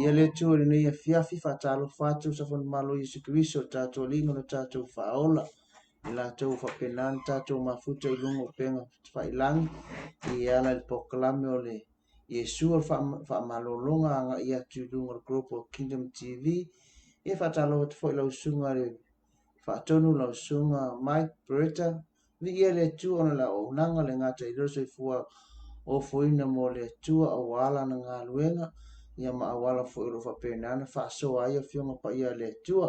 Ia le tu le nei fiafi fa talo fatu sa fon malo Yesu Kristo tato lingo na tato faola ila tau fa penan tato mafuta ilungo penga fa ilang i ala il poklame ole Yesu fa malolonga anga ia tu lungo group of Kingdom TV e fa talo fo ila usunga le fa tonu la usunga Mike Beretta vi ia le tu ona la o nanga le ngata i roso i fua o foina mo le tua o wala na ngā luenga ia maawala foʻi lo faapenana faasoa ai afioga paia le atua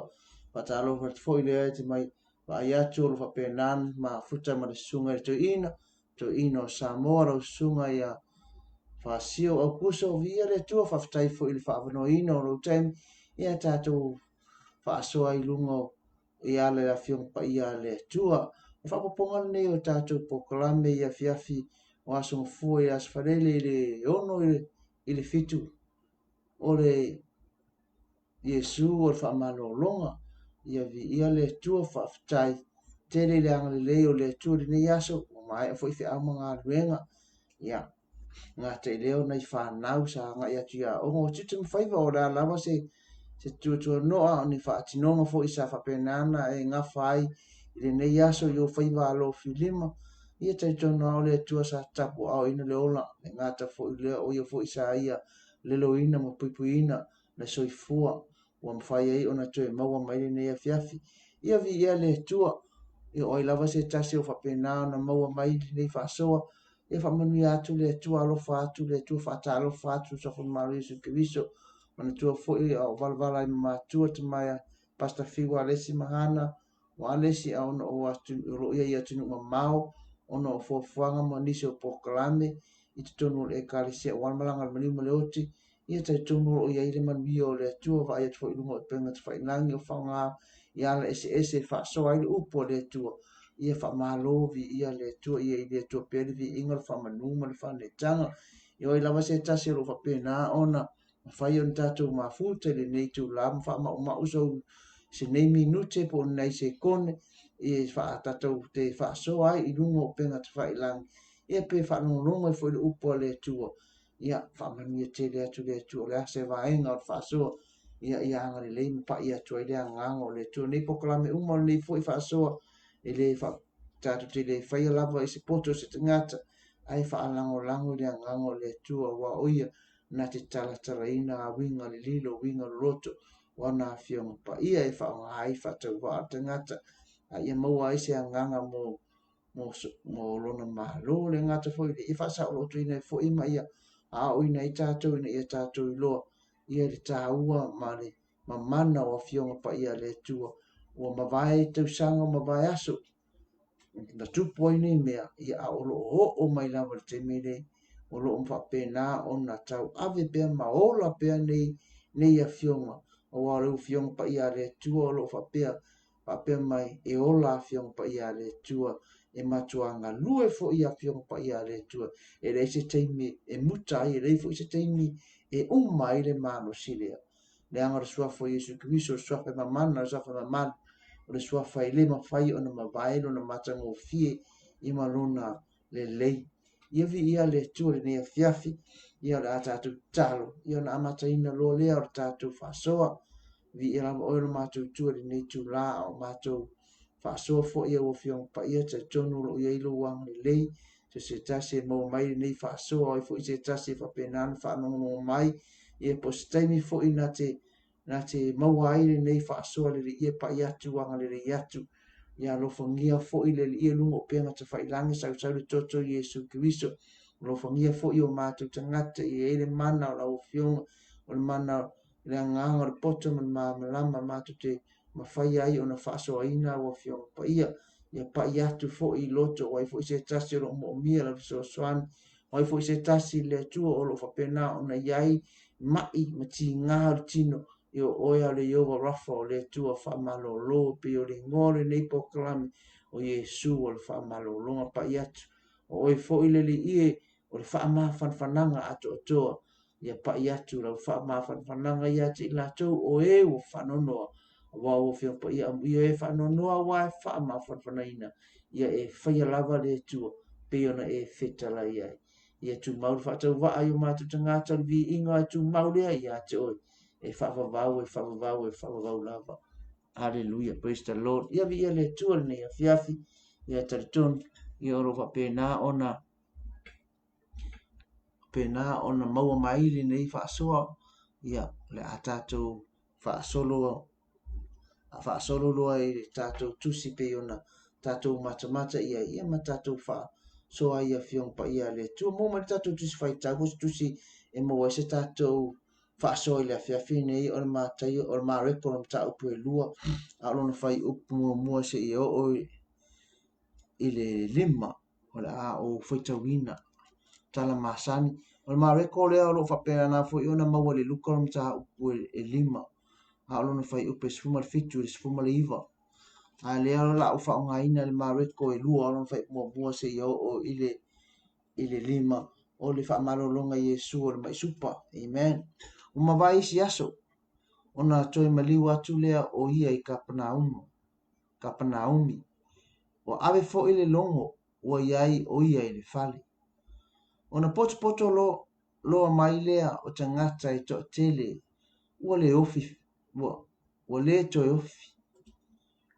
faatalofa foʻi lea te mai vaai atu o lo faapenana mafuta ma le susuga i le toeina o Samoa lau susuga ia faasio aupusa o via le atua faafetai foʻi le faavanoina o lou taimi ia tatou faasoa i luga ia le afioga paia le atua e faapopoga lenei o tatou pokalame i afiafi o asogafua i asafalele i le ono i le fitu o le Iesu o le faamalōloga ia viia le atua faafetai tele i le agalelei o le atua lenei aso ua maeʻa foʻi feʻau ma galuega ia gata i lea ona i fanau sa agai atu ia oga ua tute mafaiva o le a lava se tuatuanoa o ni faatinoga foʻi sa faapenana e gafa ai i lenei aso i ofaiva alo filima ia taitonu ao le atua sa tapu aoina le ola le gata foʻi lea o ia foʻi sa ia le loina ma puipuiina le soifua ua mafai ai ona toe maua mai lenei afiafi ia viia le atua ia o ai lava se tasi o faapena ona maua mai lenei faasoa ia faamanuia atu le atua alofa atu le atua faatalofa atu safonimalo iesu keriso mana tua foʻi o valavala ai mamatua tamaia pasta fiu alesi mahana o alesi a ona o loo ia ia tunu mamao ona o fuafuaga ma nisi o pokalame i totonu o le ekalesia ua malaga le malima le oti ia taitonu o loo ia i le manuia o le atua vaai atu foʻi luga o pega tafailagi o faagā ia le eseese faasoa ai le upu o le atua ia faamālō viia le atua ia i le atua pea le viiga le faamanū ma le faaletanga ia ai lava se tasi o loo faapena ona mafai ona tatou mafuta i lenei tula ma faamaʻumaʻu sou senei minute po onai se kone e tatou te faasoa ai i luga o pega tafailagi ia pe faalogologo ai foʻi le upu o le atua ia faamanuia tele atu le atua o le asa e vaega o le faasoa ia ia agalelei ma paʻi atu ai le agaga o le atua nei pokalame uma o lenei foʻi faasoa e lē tatou te lē faia lava i se poto se tagata ae faalagolago i le agaga o le atua ua o ia na te talatalaina awiga le lilo uiga loloto ona afioga paia e faaogā ai faatauvaa o tagata aia maua ai se agaga mo lona mālō le gata foʻi leʻi faasaʻolotoina foʻi ma ia aʻoina ai tatou ina ia tatou iloa ia le tāua ma le mamana o afioga paia le atua ua mavae tausaga o mavae aso na tupu ai nei mea ia a o loo oo mai lava le taimi lei o loo faapena ona tau ave pea ma ola pea nei afioga ua o le ufioga paia le atua o loo faapea mai e ola afioga paia le atua e matuaga lue foʻi afioga paia le atua e lei se taimi e muta ai e lei foʻi se taimi e uma ai le malosile le aga o le suafa o iesu keriso o le suafa e mamana o le suafa mamali o le suafa i lē mafai ona mavae lona matagofie i ma lona lelei ia viia le atua lenei afiafi ia o le a tatou talo ia ona amataina loa lea o le tatou faasoa viia lava oe lo matou tua lenei tulā o matou faasoa foʻi au afioga paia taitonu o loo ia i lou agalelei se tasi e maua mai lenei faasoa ai foʻi se tasi e faapena ona faamogologo mai ia po se taimi foʻi na te maua ai lenei faasoa le liʻi e paʻi atu agalelei atu ia alofagia foʻi le liʻi e luga o pega tafailagi sausau le toto i iesu keriso alofagia foʻi o matou tagata i ai le mana o lauafioga o le mana le agaga o le poto ma le mamalama matou te mafai ai ona faasoaina au afioga paia ia paʻi atu foʻi i loto o ai foʻi se tasi o loo moʻomia lau fesoasoani o ai foʻi se tasi le atua o loo faapena ona iai maʻi ma tigā o le tino i o oea o le Iova Rafa o le atua faamalōlō pe o le igoa lenei pokalame o Iesu o le faamalōloga paʻi atu o oe foʻi le liʻi o le faamafanafanaga atoatoa ia paʻi atu lau faamafanafanaga iā te i latou o ē ua faanonoa ua ua fioga paia ia e faanonoa ua e faamafanafanaina ia e faia lava le atua pei ona e fetalai ai ia tumau le faatauvaa i o matou tagata o le viiga ae tumau lea iā te oe e faavavau lava haleluia praise the lord ia viia le atua lenei afiafi ia talitonu ia o loo faapena ona maua mai lenei faasoa ia le a tatou faasolo loa i le tatou tusi pei ona tatou matamata ia ma tatou faasoa ai afioga paia le atua mo ma le tatou tusi faitau o se tusi e maua ai se tatou fa'aso i le afiafi nei o le matai o le mareko o le mataupu e lua a lona fai upu mua se i o'o i le lima o le a o faitauina tala masani o le mareko lea o loo fa'apena fo'i ona maua le luka o le mataupu e lima a lona fai upu e sefuma le fitu i le sefuma le iva a lea o la'u fa'aogāina le mareko e lua o lona fai muamua se i o'o i le lima o le fa'amalōloga Iesu o le maisupa amen uma vai isi aso ona toe maliu atu lea o ia i Kapanaumi o ave fo'i le logo ua iai o ia i le fale ona potopoto loa mai lea o tagata e to'atele ua le ofi ua lē toe ofi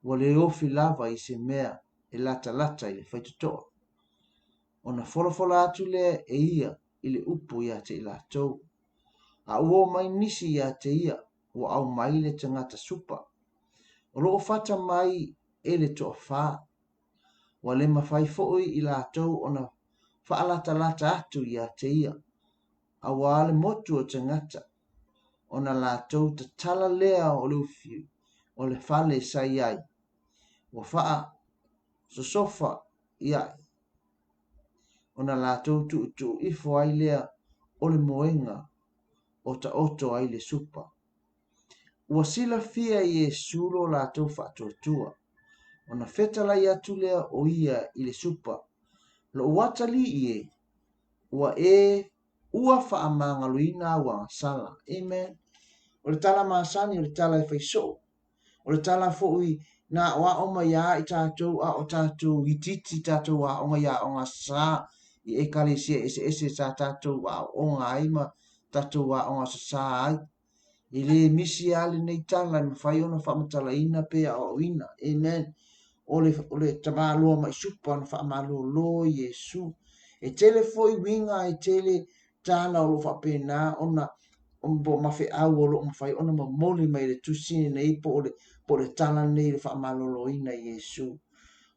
ua lē ofi lava i se mea e latalata i le faitoto'o ona folafola atu lea e ia i le upu iā te i latou a ua mai nisi iā te ia ua au mai le tagata supa o loo fata mai e le to'afā ua le mafai fo'i i latou ona fa'alatalata atu iā te ia auā le motu o tagata ona latou tatala lea o le ufi o le fale sai ai ua fa'asosofa i ai ona latou tu'utu'uifo ai lea o le moenga o ta'oto ai le supa ua silafia Iesu lo latou fa'atuatua ona fetalai atu lea o ia i le supa lo'u atali'i e ua fa'amagaloina auaga sala amen o le tala masani o le tala e faiso'o o le tala fo'i na a'oa'o mai ā i tatou a o tatou ititi tatou a'oga ia a'oga sasā i ekalesia ese sa tatou a'o'oga ai ma tatou a'oga sasā ai i lē misi a lenei tala le mafai ona fa'amatalaina pe a'oa'oina amen o le tamāloa maisupa ona fa'amālōlō Iesu e tele fo'i uiga e tele tala o loo fa'apena ona po mafe'au o lo'o mafai ona mamoli mai le tusi nei po le tala nei le fa'amālōlōina Iesu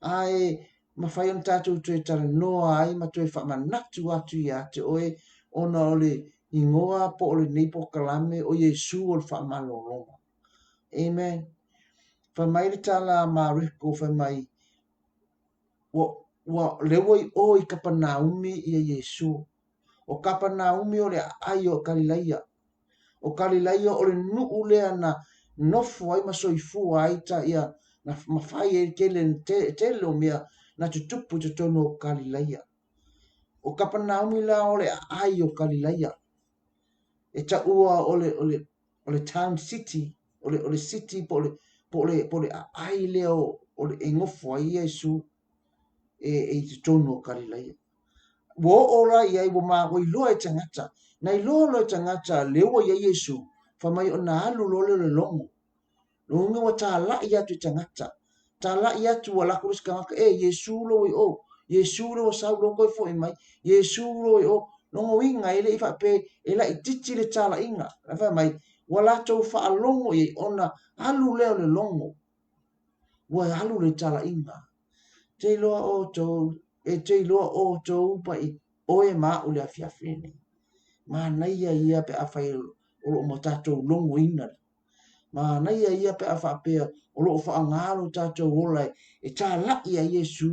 ae mafai ona tatou toe talanoa ai ma toe fa'amanatu atu iā te oe ona o le ingoa po o lenei pokalame o Iesu o le fa'amalōloga amen faimai le tala mareko faimai ua leua i o i Kapanaumi ia Iesu o Kapanaumi o le a'ai o Galilaia o le nu'u lea na nofo ai ma soifua ai ta ia na mafai e tele o mea na tutupu te tonu o Galilaia o Kapanaumi la o le a'ai o Galilaia e ta'ua o le town city o le city po le a'ai lea o le engofo ai Iesu e te tonu o Galilaia ua o'o la i ai ua magoiloa e tagata na iloa lo e tagata leua ia Iesu faamai ona alu lole o le logo luga ua tala'i atu i tagata tala'i atu ua lako lesi kagaka Iesu lo i o Iesu lo ua sauloko e fo'i mai Iesu lo i o logoiga e le'i fa'ape e la'itiiti le tala'iga na faamai ua latou fa'alogo i ona alu lea o le logo ua alu le tala'iga te iloa outou te iloa outou pa'i oe ma'u le afiafi nei manaia ia pe afai o lo'o ma tatou logoina manaia ia pe a fa'apea o lo'o fa'agalo tatou ola e tala'i a Iesu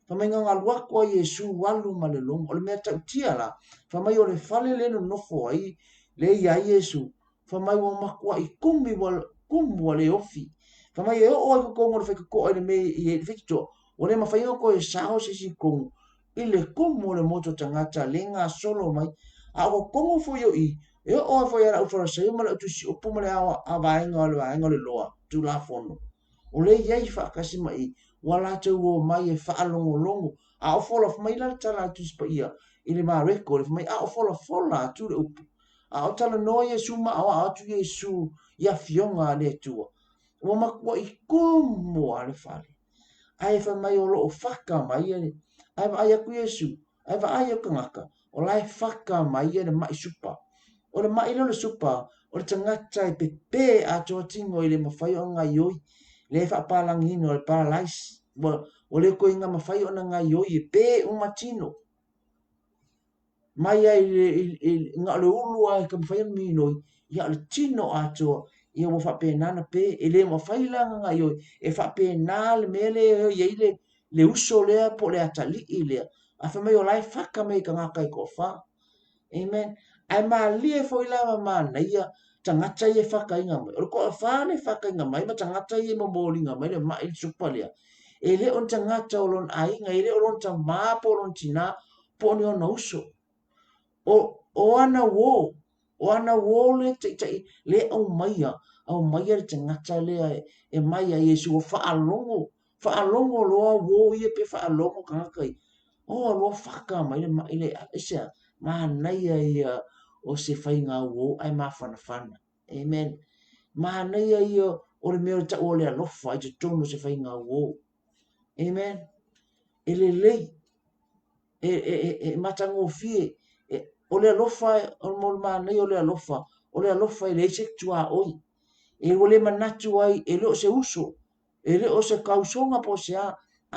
famai gagalu ako a Iesu alu ma le logo o le mea tautia la famai o le fale le nonofo ai le ia Iesu famai ua makua'i kumu a le ofi famai e o'o ai kokoga o le faikoko'a i le mea i le feitoto'a o le mafaiga ko e sao se sikogo i le kumu o le moto tagata le gasolo mai a o kokogo foi o i e o'o foi ala ufarasaia ma le tusi upu ma le avaega o le vaega o le loa tulafono o le iai fa'akasi mai ua latou o mai e fa'alogologo a o folafamai la le tala tusi paia i le mareko le famai a o folafola atu le upu a o talanoa Iesu ma a'oa'o atu Iesu i afioga a le atua ua makua'i kumu a le fale ae famai o lo'o faka mai ae va'ai aku Iesu ae va'ai o kagaka o lae faka mai ia le ma'i supa o le ma'i le supa o le tagata e pepē atoatigo i le mafai o gaioi le fa'apalagina o le paralyse o le koiga mafai ona gaioi e pē uma tino mai ai nga le ulu ai ka fai mino ia le tino ato ia mo fa pe nana pe ele mo fai langa nga yo e fa pe na le mele ia le uso le po le atali ile a fa mai o lai faka mai ka nga kai ko fa amen ai ma lie fo ila ma na ia tangata ia faka inga mai o ko fa le faka inga mai ma tangata ia mo molinga mai le mai supalia ele on tangata o lon ai nga ele o lon tama po lon tina po ni ona uso o ana wo le te le au maia le tangata le e maia Yesu o fa alongo lo wo ia pe fa alongo kai o lo faka mai le esa ma naia ia o se fainga wo ai ma fana amen ma naia ia o le mea ta o le alofa i te tono se fainga wo amen ele lei matango fie o le alofa o mo manai o le alofa i le se tua oi e o le manatu ai e le o se uso e le o se kausonga po se a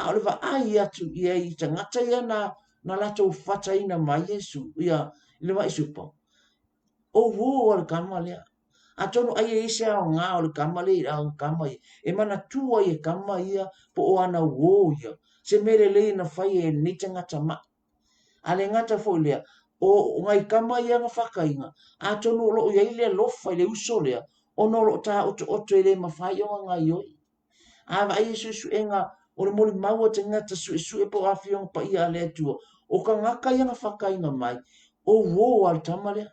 o le va ai atu ia i tangata ia na lato fata ina mai Yesu ia le mai supa o wo o le kama lea a tono ai e ise o ngā o le kama le i au kama ia e mana tua i e kama ia po o ana wo ia se mere le na fai e ni tangata ma ale ngata fo lea o ngai kama ia nga whakainga a tonu lo ia ile lofa ile uso lea ono lo ta oto ile mawhai o ngai oi a va ai su enga o le moli maua te ngata su e po afiong pa ia le tua o ka ngaka ia nga whakainga mai o wo al tamalea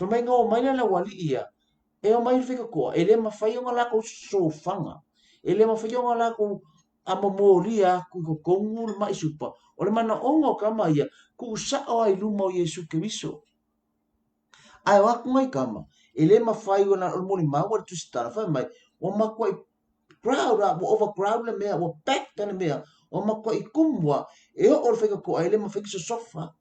whamai ngā o mai la wali ia e o mai whika koa e le mawhai o nga lako sofanga e le mawhai o nga lako a mamoria ku ko kongu le mai supa o le mana ongo kama ia ku usao ai luma o Yesu Keriso ai waku mai kama e le mawhai o na moli maua tu stara whai mai o makwa i crowd up o overcrowd le mea o pack tana mea o makwa i kumwa e o le whika koa e le mawhai so sofa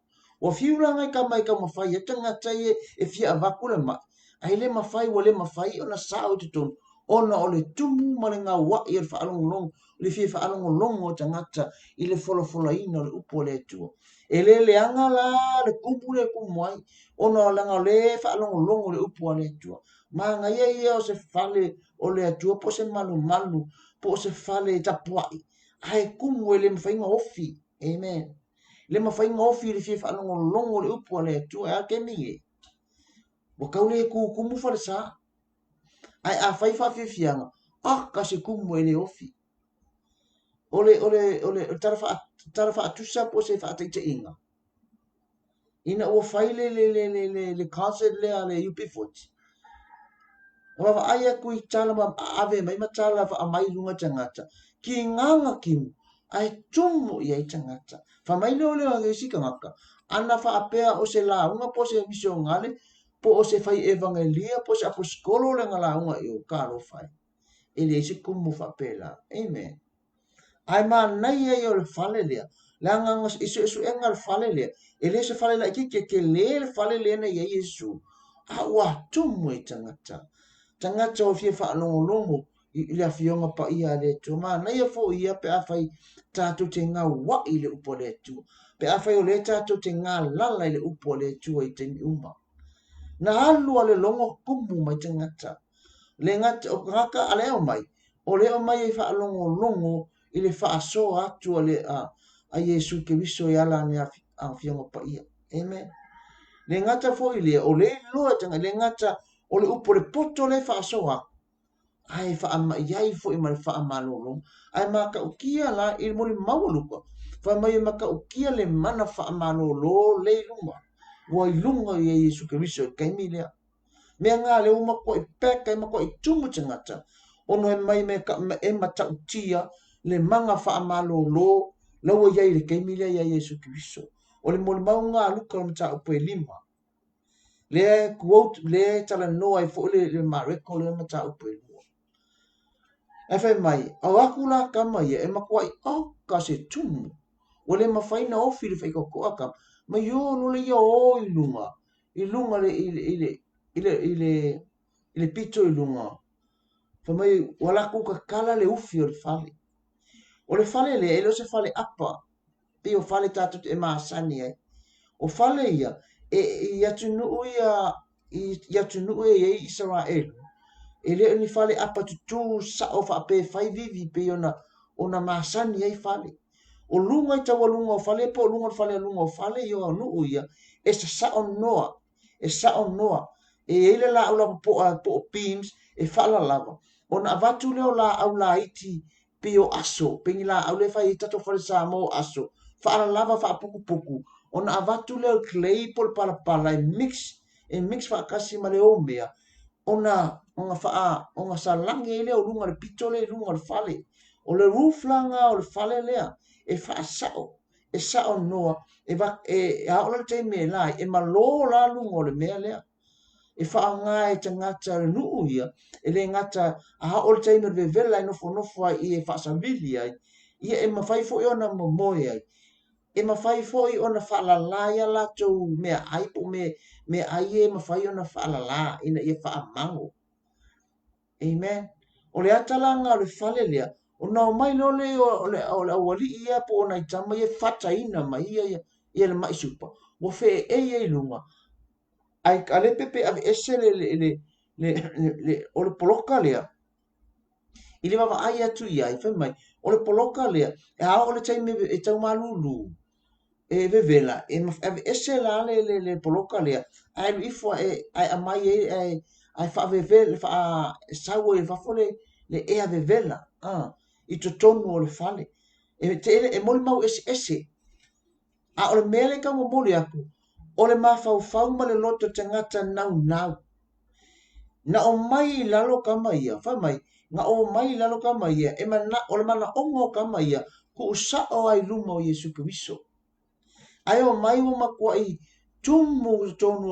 o fiura ngai kama i ka mawhai e tanga tai e fia avaku le mai ai le mawhai o le mawhai o na sao te tonu ona o le tumu ma le ngā wa i le whaalongolongo le fia whaalongolongo o tangata i le wholofola le upo le atua. E le anga la le kupu le kumuai ona o langa le whaalongolongo le upo le atua. Ma nga ia o se whale o le atua po se malu po se whale tapuai. Ai kumu e le mawhainga ofi. Amen. Le mawhainga ofi le fia whaalongolongo le upo le atua. Ea ke mingi. Wa kaule kumu whale saa. Ai a fai fa fianga ka se kumu ele ofi ole tarafa atusa po se fa taita inga ina o fai le concert le ale UP40 o va ai ku i tala ma ave mai ma tala fa mai lunga tangata ki nganga kim ai tumu i ai tangata fa mai le ole o sika ngaka ana fa apea o se la unga po se misio ngale po o se fai evangelia po se apostolo le ngala unga i o karo fai ele se kumu fa pela amen ai ma nai e o le fale lea le anga isu enga le fale lea ele se fale la ke le fale lea na ia Yesu a wa tumu e tangata o fie fa longo i le afionga pa ia le tu ma nai e fo ia pe afai tatu te ngā wa i le upo le tu pe afai o le tatu te ngā lala i le upo le tu i te uma na alu ale longo kumu mai tangata le ngata o ngaka ale o mai e fa longo i le whaaso atu a Yesu Keriso i ala ni a whionga pa ia. Amen. Le ngata fo i lea, o le loa tanga, le ngata o le upo le poto le whaaso a. Ai wha iai fo i mare wha amalolo. Ai maka ukia la i mori mawaluka. Wha mai maka ukia le mana wha amalolo le lunga. Wa i lunga i Yesu Keriso i kaimi lea. Mea ngā le umako i peka i mako i tumu tangata. Ono e mai me e mata utia le manga wha amalolo laua iai le keimile ia Yesu Keriso. O le mole maunga aluka o mta upo e lima. Le quote, le tala noa i fo le mareko le mta upo e lua. E whai mai, au aku la kama ia e makua i ka se tumu. O le mawhaina ofi le whaiko koa kam. Ma yo no le ia o i lunga. I lunga le pito i lunga. Wha mai walaku ka kala le ufi o le whale. O le fale le, e lo se fale apa, pe o fale tatu te maasani ai. o fale ia ia tunu ia tunu e Israel ele ni fale apa tu sa o fa pe fai vivi pe ona masani ai fale o lunga i taua lunga o fale po lunga o fale lunga o fale yo nu ia e sa on noa e ele la ula po beams e fala lava ona avatu le o la au la iti pe o aso pe la au le fai tato fale sa mo aso fala lava fa puku puku ona avatu le o clay pol pala mix fa kasi ma le o mea onga salangi ele o lunga le pito le lunga le fale o le roof langa o le fale lea e fa sao noa e a ola te me lai e malo la lunga o le mea lea e fa nga e tangata le nuu ia e le ngata a ola te me le vela no fo ai e fa savili ai ia e mafai fo e ona momoe ai e mafai fo i ona fa la la ia la to me ai po me ai e mafai ona fa la la ina ia fa mango. Amen. O le atalanga o le fale lea, o nao mai no le o le awali ia po o na itama ia fata ina mai ia le mai supa. Wo fe e lunga. Ai ale pepe ave ese o le poloka lea. Ili wawa ai atu ia, i fe mai. O le poloka lea, e hao o le taime e tau malulu. E vevela, ave ese la le poloka lea. Ai lu ifwa ai amai ai fa vevela fa sawo e fa fole le ea vevela i to tonu o le fale e te ele e mol mau ese a o le mele ka mo moli aku o le mafau ma le loto tangata nau na o mai lalo ka mai fa mai nga o mai lalo ka mai e mana o le mana ongo ka mai ku usa o ai luma o Yesu Kristo ai o mai o makua i tumu tonu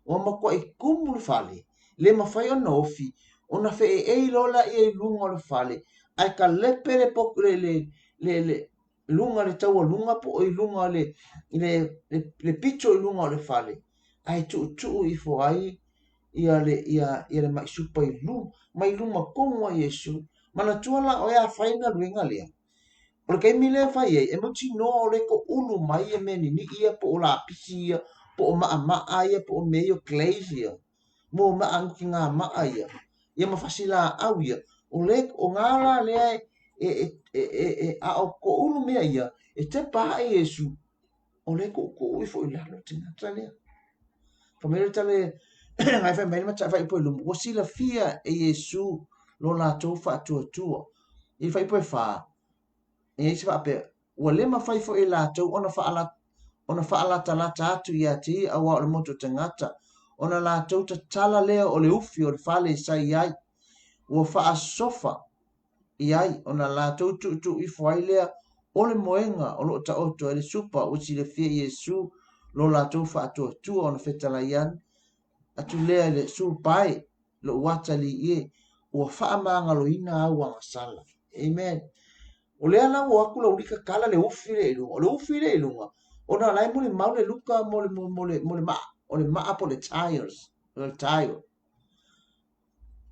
o makua i kumu le fale le mafai ona ofi ona fe e lola e lunga o le fale ai ka lepe le poku le lunga le taua lunga po i lunga le pito i lunga o le fale ai tu i fo ai ia le mai supa i lu mai lunga konga Yesu mana tuala o ia fainga luenga lea o le kaimi le fai e mo tino o le ko ulu mai e meni ni ia po o la pisi ia po o maa ia po o meio glaze mo ma ang kinga ma ia ia mafasila au ia o le o ngala le a o ko ulu mea ia e te pa e Yesu o le ko i fo i lalo tina tale fa me tale ngai fa me ma fa i po lu o sila fia e Yesu lo la to fa tu i fa i po fa e se fa pe o le ma fa i fo i la to ona fa ala tala atu ia ti a wa le moto tangata ona la tauta tala lea o le ufi o le fale sai ai ua faa sofa iai ona la tautu tu i fuai lea o le moenga o lo ta oto e le supa o si le fia Yesu lo la tau faa tu ona fetala ian atu lea le supai lo wata li ie ua faa maangalo ina au anga sala amen o lea la ua aku la urika kala le ufi le ilunga o le ufi le ilunga ona lai mo le mau le luka mo le maa o le maa po le tires o le tire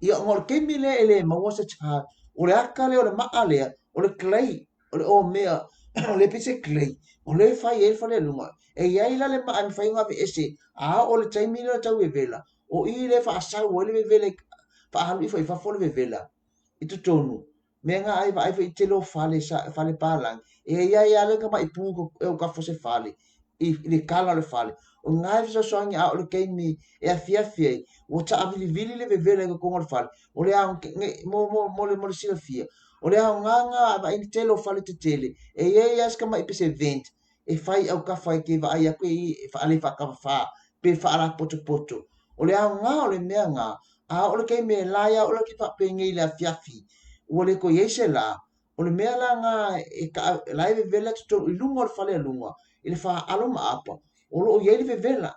ia ngor kemi le ele maua se cha o le aka le o le maa le o le clay o le o mea o le pise clay o le fai e fa le lunga e ia ila le maa mi fai ngawe ese a o le taimi le tau e vela o i le fa asau o le vela fa halu i fa fo le vela i tu tonu me nga ai vai i te lo fale palang e ia le ka mai pu e o ka fo se fale i le kala le fale o ngai so soangi a o le keimi e a fia o ta avili le vevele ko ngol fale o le a mo le sila fia o le a nganga va in telo fale te tele e ye as ka mai pese event e fai au ka fai ke va ai ko e fa ale fa ka fa pe fa ala poto o le a nga o le mea nga a o le keimi la ya o le ki fa pe ngai le fiafi o le ko yese la o le mea la nga e ka la vevele to lunga fale lunga ele fa alo ma apa o lo ye le vela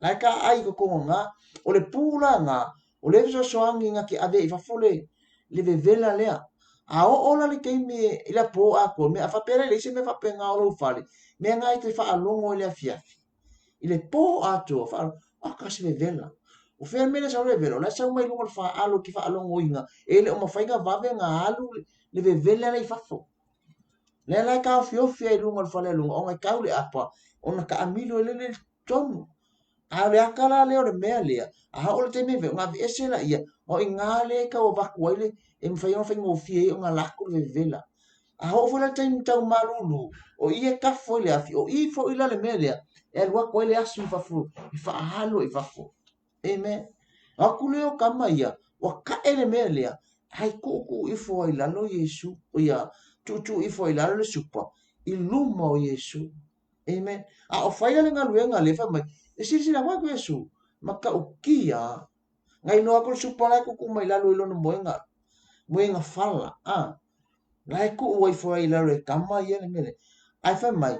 la ka ai ko nga o le pula nga o le so angi nga ki ave fa fole le vela lea a o la le ke me ila po a ko me fa pere le se me fa penga o lo fale me nga i te fa alongo le afia ile po a to fa a ka se vela o fe me le sa le vela la sa mai lo fa alo ki fa alongo inga ele o ma fa nga va nga alu le vela le fa fo le la ka fio fio e lunga fale lunga o ngai kaule apa ona ka amilo le tonu a le akala le o le mea lea a ha o le te me ve nga ese la ia o inga le ka o vaku ai le e mwhai ona whai ngofie o ngā lako le vela a ho fola taimi tau malulu o ia ka foi le afi o i fo ila le mea lea e lua koe le asu fafu i whaahalo i fafo amen a kule o kama ia wa ka ele mea lea hai kuku i fo i lalo Yesu o ia tutu i fo i lalo le supa i luma o Yesu amen a o whaia le ngaluenga le wha mai e siri sira waku Yesu maka o kia ngai noa ko supa lai kuku mai lalo ilono moenga fala lai ku wai fo i lalo e kama ia le mele ai wha mai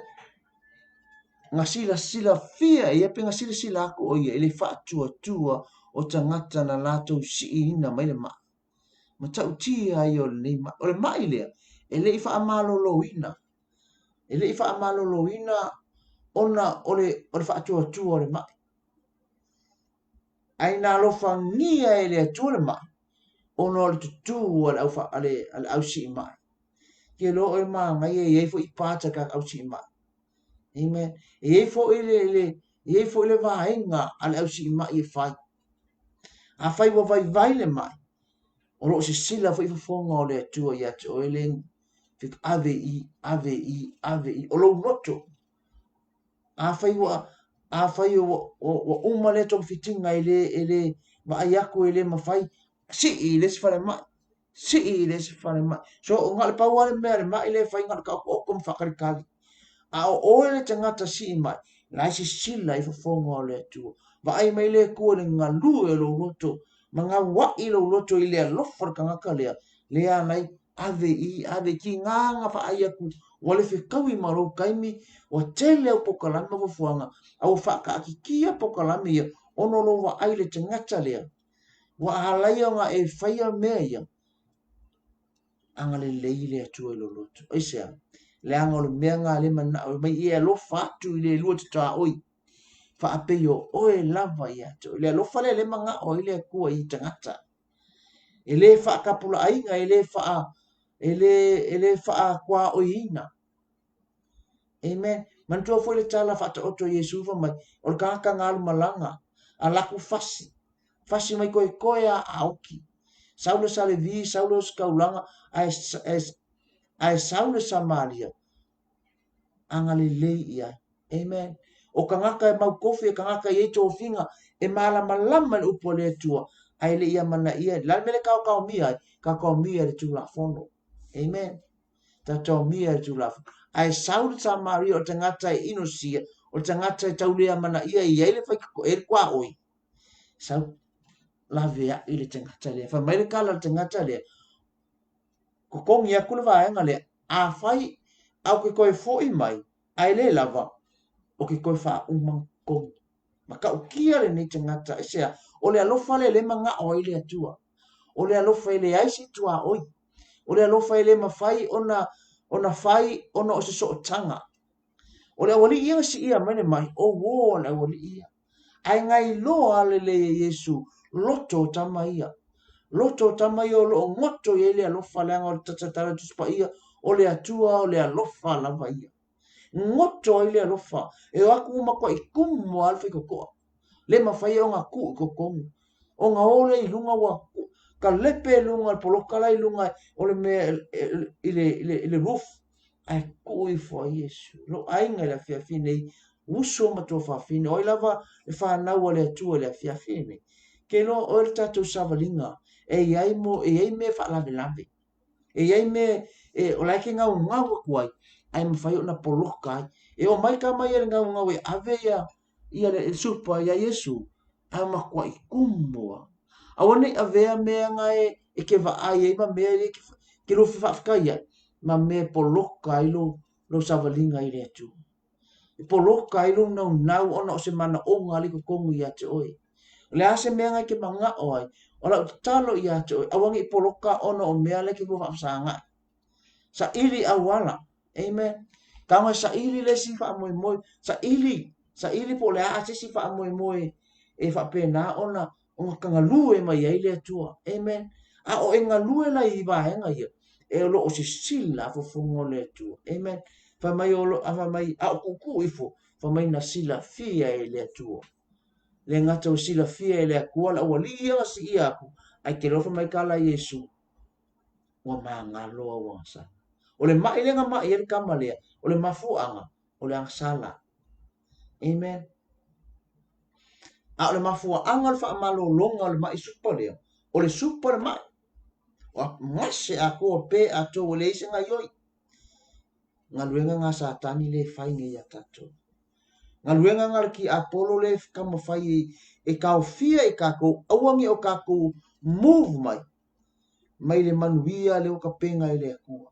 nga sila fia ia pe nga sila aku o ia ele tua o tangata na lato si ina mai le ma tau tia ai o le mai lea ele i wha amalo ina ele i wha amalo ina ona ole wha tua o le mai ai na lo fangia ele atua le mai ona ole tutu o le au si mai ke lo e ma ngai e fo i pata ka au si mai amen e fo ile vaenga ale au si mai e fai a fai wa vai le mai o lo se sila fo i fonga o le atua ia te oeleng fik ave i o lo noto a fai wa uma le tong fitinga ele wa ayaku ele mafai si i le se fale mai so o ngale pa wale mea le mai le fai ngale ka o kom whakarikali a o oele tangata si mai la si sila i fonga o le atua wa ai mai le kua le ngalu e lo noto manga wa i lo loto i lea lofar kangaka lea nai ave ki nganga fa ayaku wale fe kawi maro kaimi wa tele o pokalami ma fuanga au fa ka kia pokalami ia ono lo wa ai le tangata lea wa halai nga e faya mea ia anga le leile atua i lo loto oisea le anga o le mea ngā le mana o mai ia lofa atu i le lua tata oi fa apeo oe lava ia to le lofa le manga o ile kua i tangata ele fa kapula ainga ele fa kwa oina amen man to fo le tala fa to Yesu fa mai o ka ngalu malanga ala ku fasi mai koe a auki saulo salevi saulo skaulanga ai saulo samaria anga le ia amen o kangaka e mau kofi e kangaka i eto finga e malama le upo le tua ai le ia mana ia la mele kau mia le tula fono amen ta tau mia le tula ai saul samaria o tangata e inosia o tangata e tau lea mana ia i ele fai e kwa oi sau la vea i le tangata le fa mai le kala le tangata le ko kongi a kula vaenga le a fai au ke koe foi mai ai le lava o ke koe wha umang kong. Maka ukia le nei tangata e sea, o le alofa le manga o ile atua. O le alofa ile aisi tua oi. O le alofa ile mawhai ona whai ona o se so tanga. O le awali ia si ia mene mai, o wo le awali ia. Ai ngai loa le Yesu, loto tama ia. Loto tama ia o lo ngoto ia le alofa le anga o le tatatara tuspa ia, o le atua o le alofa lava ia. Ngoto ile alofa e aku makwa ikumu alfa kokoa le mafai o nga ku kokomu o nga ole i lunga wa ka lepe lunga poloka lai lunga o le me ile roof ai ku i fo Yesu lo ai nga la fia fine uso ma to fa fine o lava e fa na o le tu le fia fine ke lo o le tatu savalinga e ai me fa la lave e ai me o la ke nga wa kuai ai mawhai o na poloka e o mai ka mai e ngau ngau e ave ia le supa ia Yesu a makua i kumua a wane avea mea ngai e ke va ai e ma mea le ke lo whafka ia ma me poloka i lo savalinga i le atu e poloka i lo nau ona o se mana o ngali ko kongu ia te oi le ase mea ngai ke manga oi o la talo ia te oi awangi i poloka ona o mea le ke ko whafsanga sa ili awala amen. Kama sa ili le si fa moi sa ili po le a si fa moi e fa pena ona o ka ngalu e mai ai le tua amen a o enga lue la i ba enga ia e lo o si sila fo fongo le tua amen fa mai o lo fa mai a o ku ifo famaina sila fia e le atua. Le ngata o sila fia e le akua la ua lia si ia aku. Ai ke lofa mai kala Yesu. Wa maa loa wangsa. O le mai lenga mai e le kamalea. O le mafuanga. O le angsala. Amen. A o le mafuanga le wha malo longa o le mai supa lea. O le supa le mai. Wa mase a koa pe a tō o le ise ngai oi. Ngā luenga ngā sātani le whai ngai a tatou. Ngā luenga ngā ki Apollo le kama whai e kau fia e kako, awangi o kako move mai. Mai le manuia le o ka penga i le akua.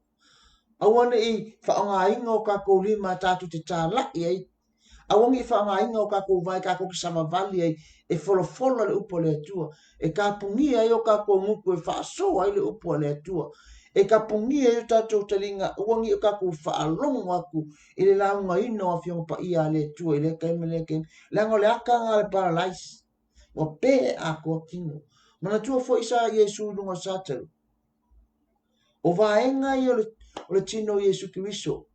Awane i whaanga inga o kako lima tātu te tālai ai. Awangi i whaanga inga o kako vai kako ki samavali ai e wholofola le upo le atua. E ka pungia i o kako muku e whaasoa ai le upo le atua. E ka pungia i o tātou talinga awangi o kako whaalongo aku i le launga ino a whionga pa ia le atua i le kaime le kaime. Lango le aka ngā le paralyze. Wa pe a kua kino. Mana tua fo isa Yesu lunga sataru. O vaenga i o le tino Yesu Kiriso.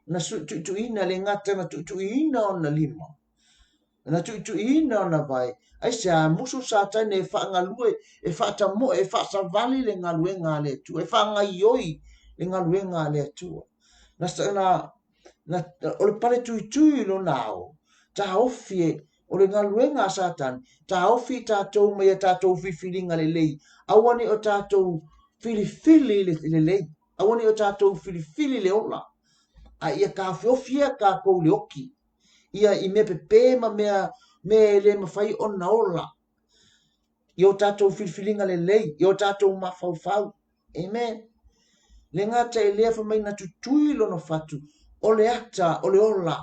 Na tuituina le ngata na tuituina o na lima. Na tuituina o na vai. Ai sa musu satane e whaangalue, e whaatamo, e whaasavali le ngalue ngā le atua. E whaangaioi le ngalue ngā le atua. Na o le pare tuitui lo nao. Ta ofi e o le ngalue ngā satan. Ta ofi tātou mai a tātou whiwhiringa le lei. Awane o tātou filifili le lei. Awane o tātou filifili le ola. A ia ka whiofia ka kou le oki. Ia i me pepe ma mea me le mawhai o na ola. I o tātou filfilinga le lei. I o tātou mawhauwhau. Amen. Le ngata e lea whamai na tutui lo no fatu. O le ata, o le ola.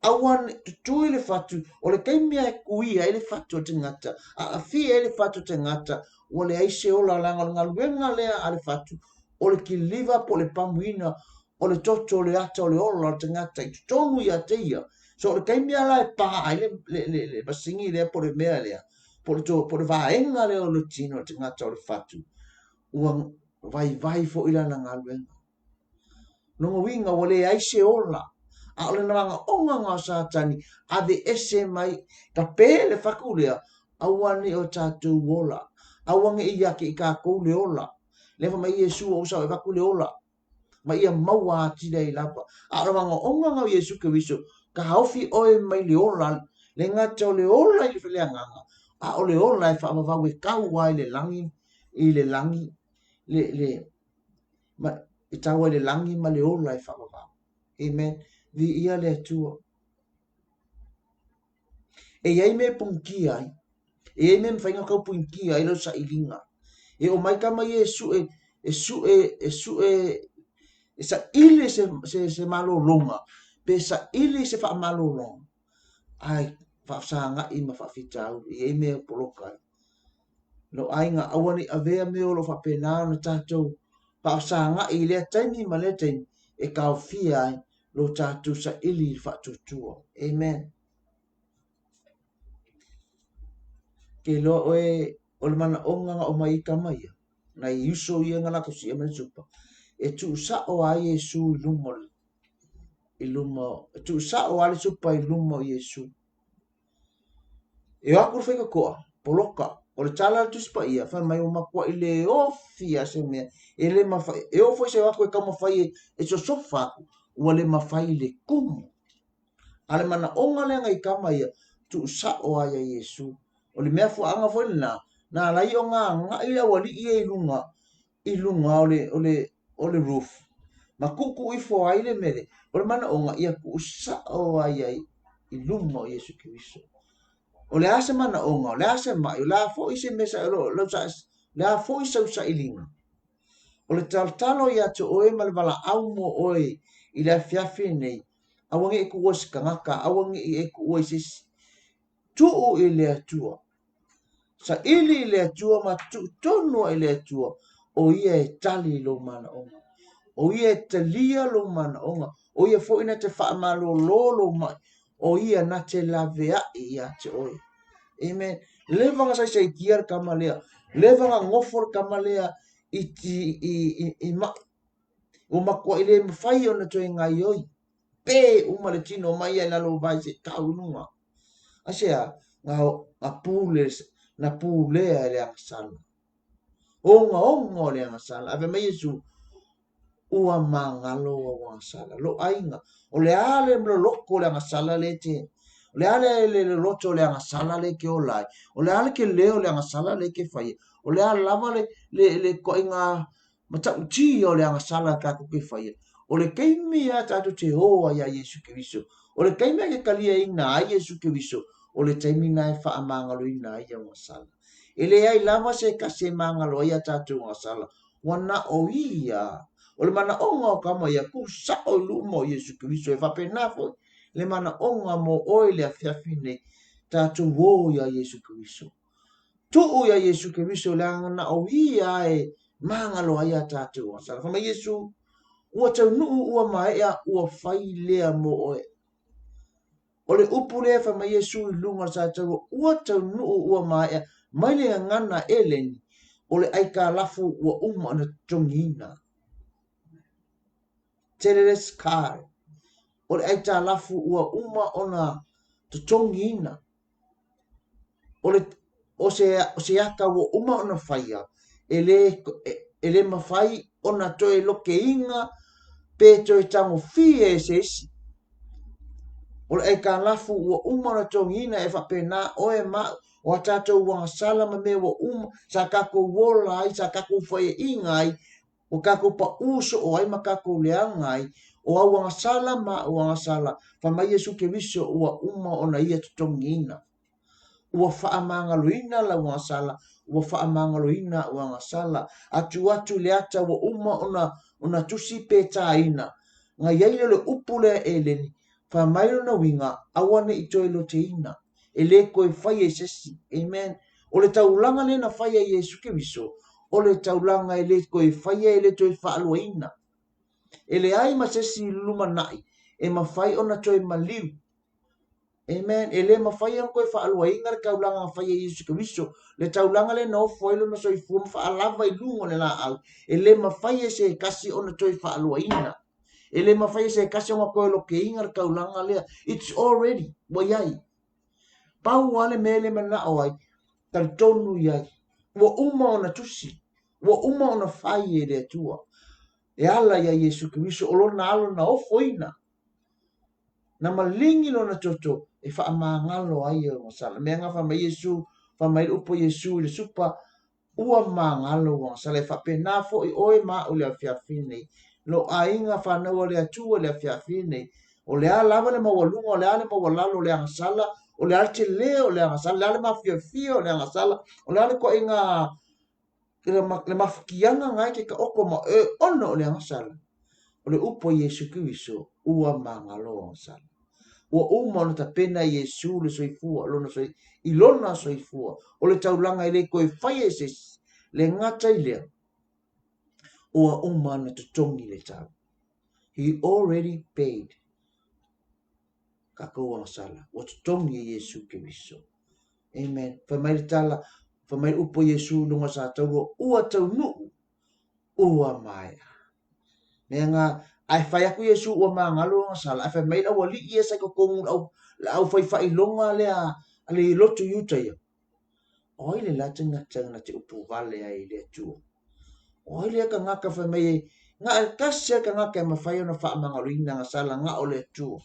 Awan tutui le fatu. O le kaimia e kuia e le fatu o te ngata. A fia e le fatu o te ngata. O le aise ola langa ngā luenga lea a le fatu. O le ki liva po le pamuina. O le toto, o le ata, o le ola, o te ngata. I tutonu i a teia. So o le kaimia la e paha ai le basingi lea po le mea lea. Po le vaenga lea o le tino o te ngata o le fatu. Ua vai fo ila na ngā luenga. Nonga winga o le aise ola. A o le naranga onga ngā sātani. A de ese mai. Ka pēle whaku lea. Awane o tātou ola. Awange i ake i kā kou le ola. Lewa mai Yesu o usau e whaku le ola. Ma ia maua atira i lapa. A rawanga onga ngau Yesu Kiriso. Ka haufi oe mai le ola. Le ngata o le ola i le whelea nganga. A o le ola e whaamawau e kaua i le langi. I le langi. I taua i le langi ma le ola e whaamawau. Amen. Vi ia le atua. E iai me punkia ai. E iai me mwhainga kau punkia ai lo sa ilinga. E o mai kama Yesu e sa ili se malo longa. Pe sa ili se wha malo longa. Ai, wha sanga i ma wha fitau. I e mea polokai. No ainga awani avea meo lo wha penao na tātou. Wha sanga i lea taimi ma lea taimi. E kau fia ai lo tātou sa ili wha tutua. Amen. Ke loa oe o le mana onga nga o mai ka mai. Na i uso ia ngana kosi e mani supa. E tu sa o a Yesu tu sa o ale supa i lumo Yesu. E aku whaika koa, poloka, o le tala tu sipa ia, whai mai o makua i le ofia se mea, e ofo i se wako e kama whai e so sofa aku, ua le mawhai le kumu. Ale mana onga le ngai kama ia, tu sa o a Yesu. O le mea fua anga fwoi na lai o ngā ia wali ia i lunga o le roof. Ma kuku i fo ai le mele. O le mana onga ia ku sa o ai i lunga o Yesu Kiriso. O le ase mana onga, o le ase mai, o le a fo i se mesa le a fo i sau sa ilinga. O le taltalo ia to oe ma le wala au mo oe i le afiafi nei. Awangi e ku ua si kangaka, awangi e ku ua i se tuu i le atua. Sa ili i le atua ma tonu i le atua. O ia e tali lo mana onga. O ia e talia lo mana onga. O ia fo ina te whaamalo lolo mai. O ia na te lavea i a te oe. Amen. Levanga sai sai kiar kamalea. Levanga ngofor kamalea i mai. O makua i le mwhai o na toi ngai oi. pe uma le tino mai ai lalo vai se kaununga. Asea nga pule na pule le asala. Onga le asala. Ave mai Yesu ua mangalo wa asala. Lo ainga. O le ale mlo loko le asala le te. O le ale le loto le asala le ke olai. O le ale ke leo le asala le ke fai. O le ale lava le ko inga mata uti o le asala ka ko ke fai. O le keimi ya tatu te hoa ya Yesu Kiriso. O le keimi ke kalia ina ai Yesu Kiriso. O le taimi na e wha amangalo ina ai au asala. Ele ai lava se ka se mangalo ai a tatu asala. Wana o ia. O le mana onga o kama ia ku sa o lumo Yesu Kiriso e whapenafo. Le mana onga mo oi le afiafine tatu wo ya Yesu Kiriso. Tuu ya Yesu Kiriso le angana o ia e mangalo ai a tatu asala. Kama Yesu ua tau nuu ua maea ua fai lea mo oe. O le upu lea fa ma Yesu i lunga sa tau ua tau nuu ua maea mai lea ngana eleni o le aika lafu ua uma ana tongina. Tereles kare. O le aika lafu ua uma ona tongina. O se aka ua uma ona faya. Ele mafai ona toe loke inga pe toi tango fie se isi. O le ka lafu ua umana tongina e whapena oe ma o tātou wanga sala ma me ua sa kako wola ai, sa kako whaia inga ai, o kako pa uso o ai ma kako leanga ai, o au wanga sala ma o wanga sala, whamai Yesu Keriso ua ona ia tongina. Ua whaamangaloina la wanga sala, ua whaamangaloina wanga sala, atu le ata ua ona tusi pe taina. Nga yaile le upule eleni, whamairo na winga, awane i toi lo te ina. E le koe whaia sesi, amen. O le taulanga le na whaia Yesu Keriso, o le taulanga e le koe whaia e le toi whaalua ina. E le ai ma sesi luma nai, e ma whai ona toi maliu. Amen. E le ma whai on koe whaalua inga le taulanga whaia Yesu Keriso, le taulanga le na ofo ilo na soi fuam whaalava i lungo le la au. E le ma whaia se kasi ona toi whaalua ina. Ele mafai se kasi o koe lo ke inga kaulanga lea. It's already waiai. Pau wale mele mana o ai. Tal tonu iai. Wa uma ona tusi. Wa uma ona fai e le tua. E ala ia Yesu Keriso o lona alo na ofoina. Na malingi lona toto. E wha amangalo ai o masala. Mea nga wha Yesu. Wha mai upo Yesu le supa. Ua mangalo o masala. E wha penafo i oe ma o le afiafine. Lo ainga whanau le atua le afiafine. O le ala le mawalunga, o le ale mawalalo le angasala, o le ale te leo le angasala, le ale mafiafia o le angasala, o le ale ko inga le mafikianga ngai ke ka oko ma ono o le angasala. O le upo Yesu Keriso ua mangalo o angasala. Ua uma ona ta pena Yesu le soifua, ilona soifua, o le taulanga ile koe whaia ses, le ngata ilea. Ua umana tutongi le tau. He already paid. Kako wang sala. Wa tutongi Yesu Keriso. Amen. Whamai tala, whamai upo Yesu lunga sa tau, ua tau nuu, ua mai. Mea ngā, ai whai aku Yesu ua maa ngalo wang sala, ai whamai la wali ia sa kakongu au whai longa lea, ale lotu yuta ia. Oi le lata ngata te upu vale ai le tua. Oi le ka ngaka whamai nga kasia ka ngaka e mawhai ona wha amangaruina nga sala nga o le tua.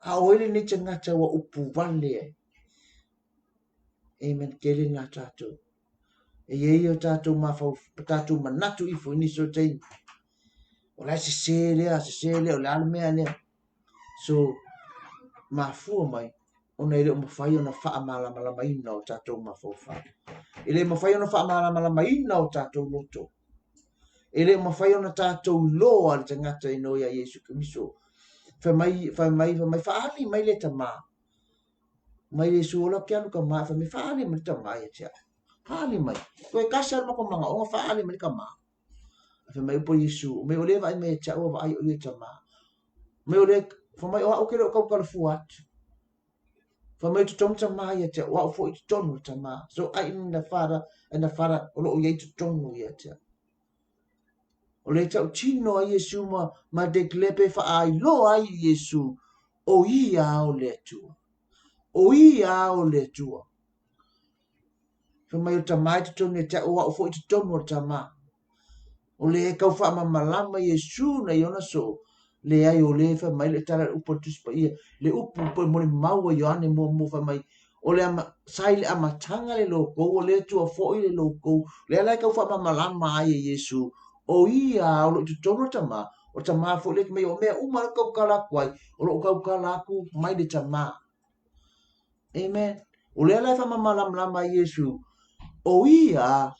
A oile ni te ngata wa upu vale. Amen. Kele nga tātou. E iei o tātou mawhau, tātou manatu ifo iniso tein. O lai se lea, o le ale mea lea. So, mafua mai, ona ele o mawhai ona wha amalama ina o tātou mawhau wha. Ele mawhai ona wha amalama ina o tātou loto. Ele mawhai ona tātou loa le te ngata ino ia Yesu Keriso. Whamai, whaali mai le tama. Mai le suola ke anu ka mai, whamai whaali mai le tama ia tia. Whaali mai. Koe kasar mako manga, onga whaali mai le ka maa. Whamai upo Yesu, mai ole vai mai tia ua vai o ia tama. Mai ole, whamai oa okere o kau kalafuat. Whamai tu tong tama ia tia, oa ufo i tu tonu tama. So ai na whara, o loo iei tu tonu ia tia. O le tau tino a Yesu ma deklepe fa ai lo ai Yesu. O ia o le atua. O ia o le atua. Fa mai o tamai te tonu e te o fo i te tonu o tama. O le kau fa malama Yesu na iona so. Le ai o le fa mai le tala upo tuspa ia. Le upo upo mo le maua Ioane mo fa mai. O le ama sai le ama tanga le loko. O le tua fo i le loko. Le alai kau fa malama ai Yesu. O ia o le te tonu o tama. O tama fo le mai o mea umara kau kalaku ai. O lo kau kalaku mai le tama. Amen. O le alai fa malama Yesu. O ia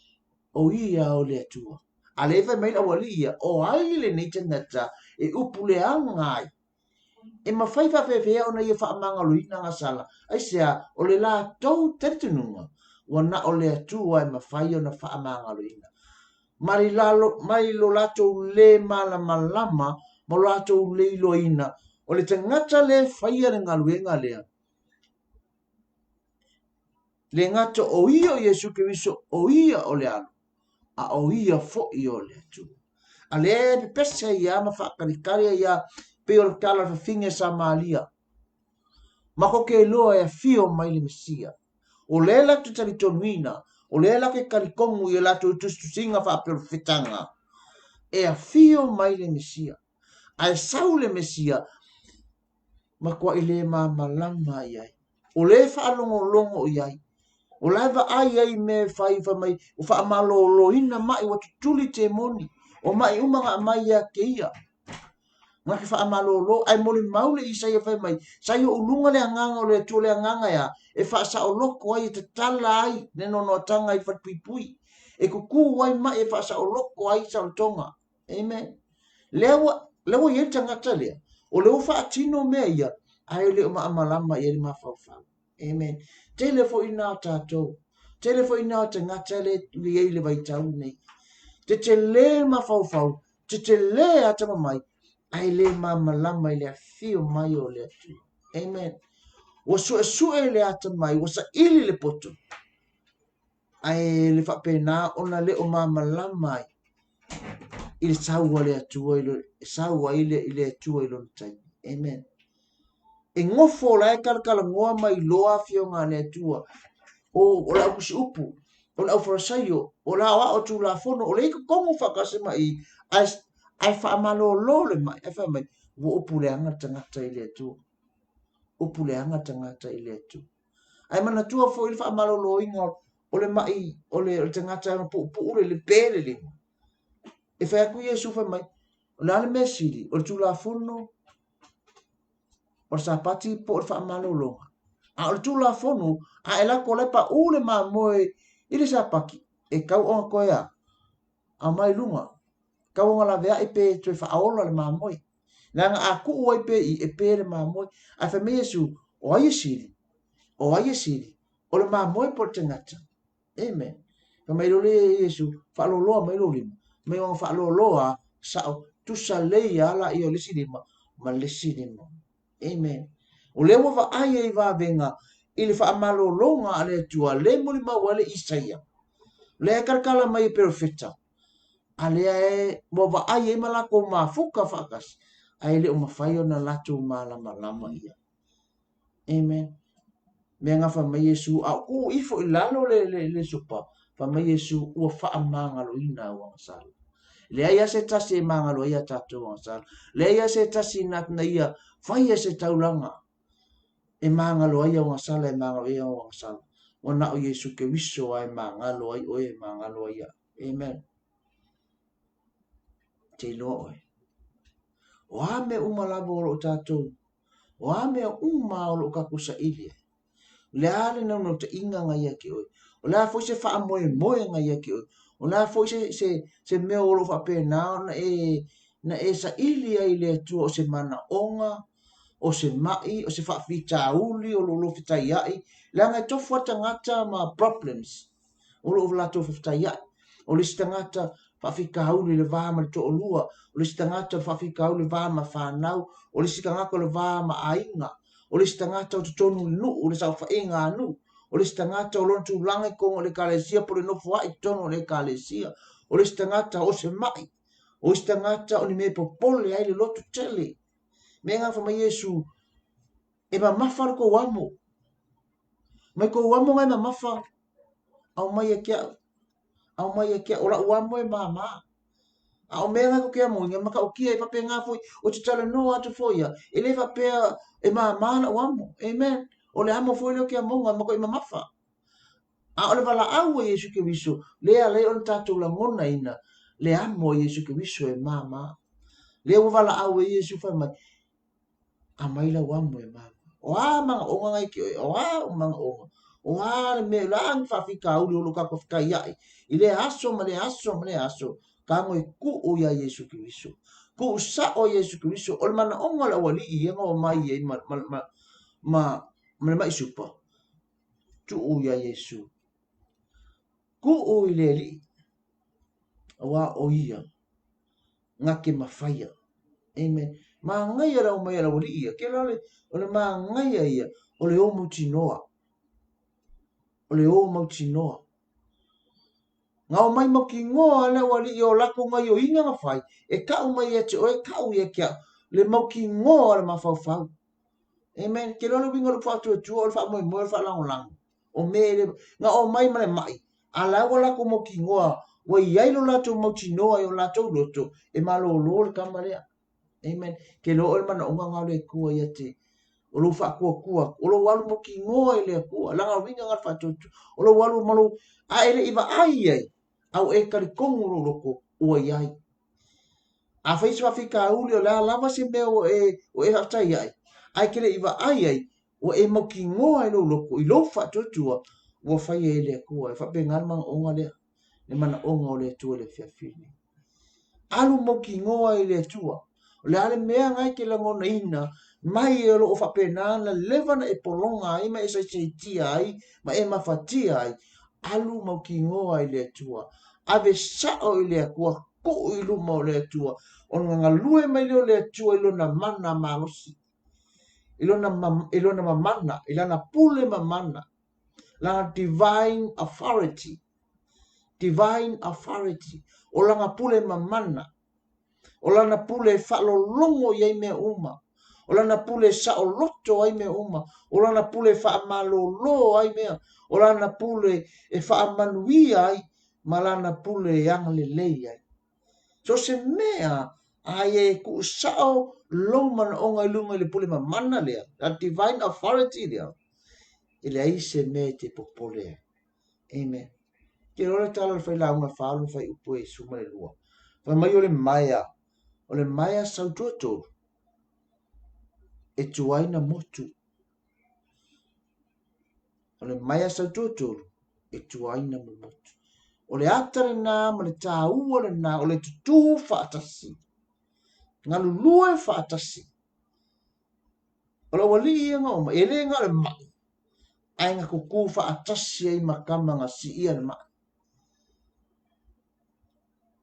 o le atua. A le fa mai la wali ia o ai le nei tangata e upu le angai. E mawhai fa fefea ona ia wha amanga luina nga sala. Ai sea o le la tau tertununga. Wana o le atua e mawhai ona wha amanga luina. Mai lo lato le malama mo lato le iloina. O le tangata le whaia le ngaluenga lea. Le ngata o ia o Yesu Keriso o ia o le alo. A o ia fo i o le atu. A le pe pese ia ma whakarikaria ia pe o le tala fa finge sa maalia. Ma ko ke loa e fio mai le mesia. O le la tu tali tonuina. O le la ke karikongu i la tu tustusinga fa perfetanga. E a fio mai le mesia. A e sau le mesia. Ma kwa i le ma malama iai. O le fa longo longo iai. O laiva ai me fai fa mai o fa malo lo ina mai o tuli te moni o mai umanga mai ya ke ia ma ke fa malo lo ai moli maule i sai fa mai sai o lunga le nganga o le tole nganga ya e fa sa o loko ai te tala ai ne no tanga i fa pui e ku wai mai e fa sa o loko ai sa tonga amen lewa ye tanga tale o le fa tino me ia ai le ma malama ye ma fa amen telefo ina tato telefo ina te ngata le li le vai tau nei te le ma fau te le ata mai ai le ma malama le fio mai o le atu amen o su le ata mai o sa ili le poto ai le fa pena ona le o ma malama il sau le atu sau ile atu ile tai amen e ngofo la e kalkala ngoa mai loa fio ngā le atua o la kusi upu o la ufrasaio o la wa o tu la fono o le ika kongo whakase mai ai wha amalo lo le mai ai wha mai wo upu le angata ngata i le atua upu le angata ngata i le atua ai mana tua fo i wha amalo lo inga o le mai o le tangata pu ure le pere le e wha aku Yesu wha mai o le ale mesiri o le tu la fono o sa pati po o wha amalo longa a o tu la fono a e la ko le pa ule ma moe i le sa paki e kau o ko ya a mai lunga kau ngala vea e pe tu fa aola le ma moe na nga aku o pe i e pe le ma moe a fa me Yesu o ai siri o le ma moe po te ngata amen ka mai lo le Yesu fa lo lo mai lo lima mai o fa lo lo a sa tu sa le ya la i o le sinima ma le sinima amen o le wa ai e va venga ili fa amalo longa ale tua le muli ma wale Isaia le kalkala mai perfecta ale e mo va ai e mala ko ma fuka fakas ai le o mafai ona latu malama lama ia amen me nga fa mai Yesu a u ifo ilalo le supa fa mai Yesu u fa amanga lo ina wa sal le ia se tasi manga lo ia tatu wa sal le ia se tasi nat na ia fa ia se taulanga e mangalo ai o sala e mangalo ai o sala ona o Yesu ke wiso ai mangalo ai o e mangalo ai amen te lo oi o ame umala bolo tato o ame uma o ka kusa ili le ale no te inga ngai ake oi o la fo se fa moe ngai ake oi o la fo se me o lo fa pe na e sa ili ai le tu o se mana onga o se mai, o se whaafita uli, o lo fita iai, langa to tangata ma problems, o lo lato fita iai, o le tangata whaafika uli le vama le to olua, o le tangata whaafika uli vama whanau, o le tangata le vama ainga, o le tangata o tonu nu, o le sa whainga nu, o le tangata o lontu lange kongo le kalesia, po le nofu ai tono le kalesia, o le tangata o se mai, O stangata o ni me popole ai le lotu tele. Me nga fa mai Yesu e mafa ko wamo. Mai ko wamo ngai mafa. Au mai e kia. Au mai e kia ora wamo e mama. Au me nga ko kia mo nga maka o kia e pape nga foi o te tala no atu foia. E le fa pe e mama na wamo. Amen. O le amo foi le kia mo nga mako e mafa. A ole wala au e Yesu Kiriso. Lea le on tatou la ngona ina. Le amo Yesu Kiriso e mama. Lea wala au e Yesu fa mai. A mai la wamo e mama. O a manga o ngai ki o a manga o. O a me la ang fa fika uli o luka ko fika iai. I le aso ma le aso ma le aso. Ka ngoi ku o ya Yesu Kiriso. Ku sa o Yesu Kiriso. O le mana onga la wali i nga o mai e ma mai supa. Tu o ya Yesu. Ku o i le li. Wa o ia. Ngake mawhaia. Amen. Ma ngai ara o mai ara wali ia. Ke lale, o le ma ngai ia. O le o mauti noa. O le o mauti noa. Nga o mai mauki ngoa le wali ia o lako ngai o inga ngawhai. E ka o mai ete o e ka o ia kia. Le mauki ngoa le mawhau. Amen. Ke lale winga lupa atu e tua. O le wha moe moe le wha lango lango. O me le. Nga o mai male mai. A lawa lako mauki ngoa. Wa iai lo lato mauti noa. O lato loto. E malo lo le kamalea. Amen. Ke lo o mana onga ngau le kua ia te. O lo wha kua. O lo walu mo ki ngoa i le kua. Langa winga ngar whatotu. O lo walu malo. A ele iwa ai ai. Au e kari kongu lo loko. Ua iai. A whaisi wa whika uli o la lama se mea o e hatai ai. Ai kele iwa ai ai. O e mo ki ngoa i lo loko. I lo whatotua. Ua whai e le kua. E whape ngarmang onga lea. Ne mana onga o le tua le whiawhini. Alu mo ki ngoa i le tua. O le ale mea ngai ke langona ina, mai e lo o whapena na levana e polonga ai, ma e saitia ai, ma e mawhatia ai, alu mau ki ngoa i le tua. Ave sao i le kua, ko i luma o le tua, o nga lue mai leo le tua ilo na mana malosi. Ilo na mamana, ilo na pule mamana. La divine authority. Divine authority. O langa pule mamana. O lana pule whalolongo i ai mea uma. O lana pule sao loto ai mea uma. O lana pule whaamalolo ai mea. O lana pule e whaamanuia ai. Ma lana pule e angalelei ai. So se mea ai e ku sao lomana onga ilunga le pule mamana lea. A divine authority lea. Ile ai se mea te popole. Amen. Ke ora tala le whaila unga whaalu whai upo e sumare lua. Wha mai ole maia. O le maia sautoto e tuaina motu. O le maia sautoto e tuaina motu. O le atare nā, ma le tā ua le nā, o le tutu whaatasi. Ngā lulua e whaatasi. O le wali ia ngā oma, e le ngā le mai. Ai ngā kuku whaatasi ai makama ngā si ia le mai.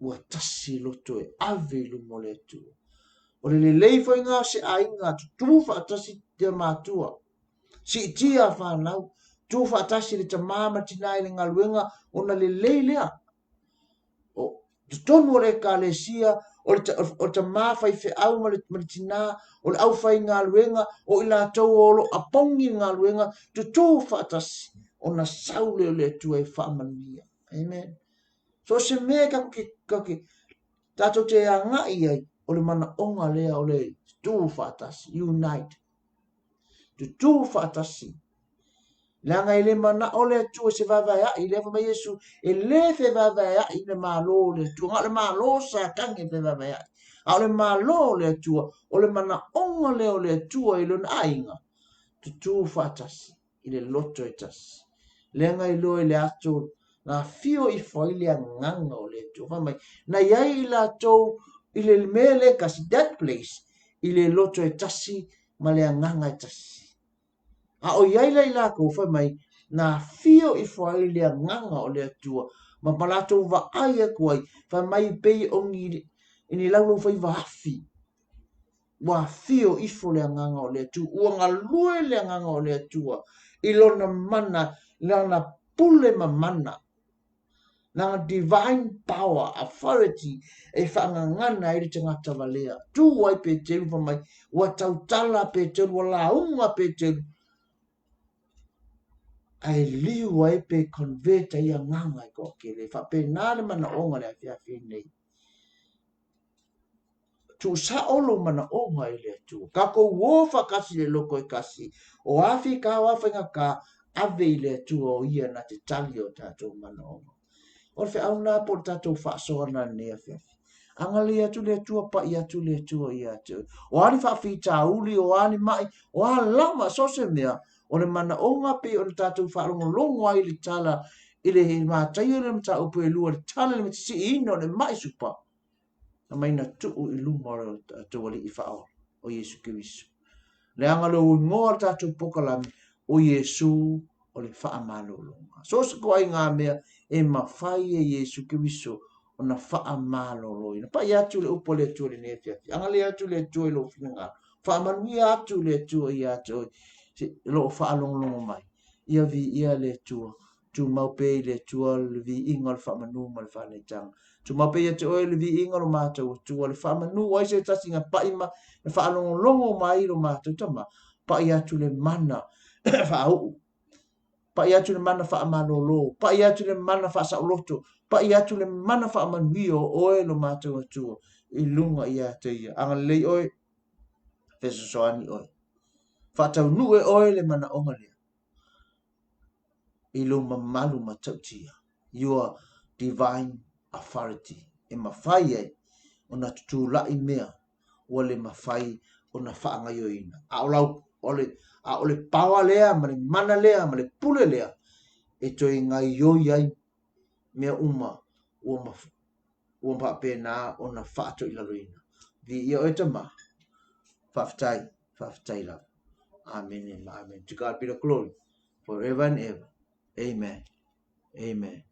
Ua tasi loto e ave lumo le tua. O le lei foi ngā se ainga tu whaatasi te mātua. Si tia whanau, tu whaatasi le ta māma tinai le ngā luenga o na le lei lea. O te tonu o le ka le sia, o ta māwhai whi au ma le tina, o le au whai ngā luenga, o ila tau o lo apongi ngā luenga, tu whaatasi o na saule o le tua e whaamanuia. Amen. So se mea kake, tato te a ngai ai, o le mana onga lea o le tu whaatasi, unite. Tu whaatasi. Langa i le mana o le tu se vavaya, i le mai Yesu, e le fe vavaya i le malo le tu, ngā le malo sa kange fe vavaya. A o le malo le tu, o le mana onga lea o le tu i le ainga. Tu whaatasi, i le loto e tasi. Langa i lo i le ato, na fio i foile a nganga o le tu. Na iai i la tau, i le mele kasi that place, i le loto e tasi, ma le nganga e tasi. A o iai la i la kou mai, na fio i foile a nganga o le tua, ma palato va aia kuai, mai pei ongi, ini laulo fai va hafi. Wa fio i fo le nganga o le tua, ua ngā lue le nganga o le tua, i lona mana, lona pule ma mana. Nanga divine power, authority, e whaangangana i te ngata walea. Tu wai pe te rupa mai, wa tautala pe te wa launga pe te ai liu wai pe convert ai a nganga i ko ke le. Wha pe nāre mana onga le a whiawhi nei. Tu sa olo mana onga i le tu. Ka ko wofa kasi le loko i kasi. O afi ka wawhinga ka ave i le tu o ia na te tali o tātou mana onga. O le au nā po tātou whaasoana nea whiawhi. Angali atu le tua pa i atu le tua i atu. O ani whawhi tā uli, o ani mai, o a lama so se mea, o le mana onga pe o le tātou whaarongo longo ai le tala, i le he mātai o le mta upu e lua le tala le mtisi ino le mai supa. Na mai na tuu i lumore o tātou wali i whao o Yesu Kirisu. Le angalo u ngoa tātou pokalami o Yesu o le wha malolonga. So se ko ai ngā mea e mawhai e Yesu Kirisu o na wha maloloi. Na pa i atu le upo le atu le nefiafi. Anga le atu le atu e lo whingā. Wha manui atu le atu i atu e lo wha alonglongo mai. Ia vi ia le atu. Tu maupe le atu le vi inga le wha manu ma le wha neitanga. Tu maupe ia te oe le vi inga lo mātou tu le wha manu wai se tasi ngā paima le wha alonglongo mai lo mātou tama. Pa i atu le mana wha au. Pa i atu le mana wha amalolo, pa i atu le mana wha sauloto, pa i atu le mana wha amanuio oe lo mātou atua i lunga i atu ia. Anga lei oe, feso soani oe. Wha tau nue oe le mana onga lea. I lo mamalu matautia. Your divine authority. E mawhai e, o na tutu lai mea, o le mawhai o na wha angaioina. A o lau, a o le pawa lea, ma le mana lea, ma le pule lea, e toi ngai yoi ai mea uma ua mapena o na whaato i laroina. Vi ia oe tama, whaftai la. Amen and amen. To God be the glory, forever and ever. Amen. Amen.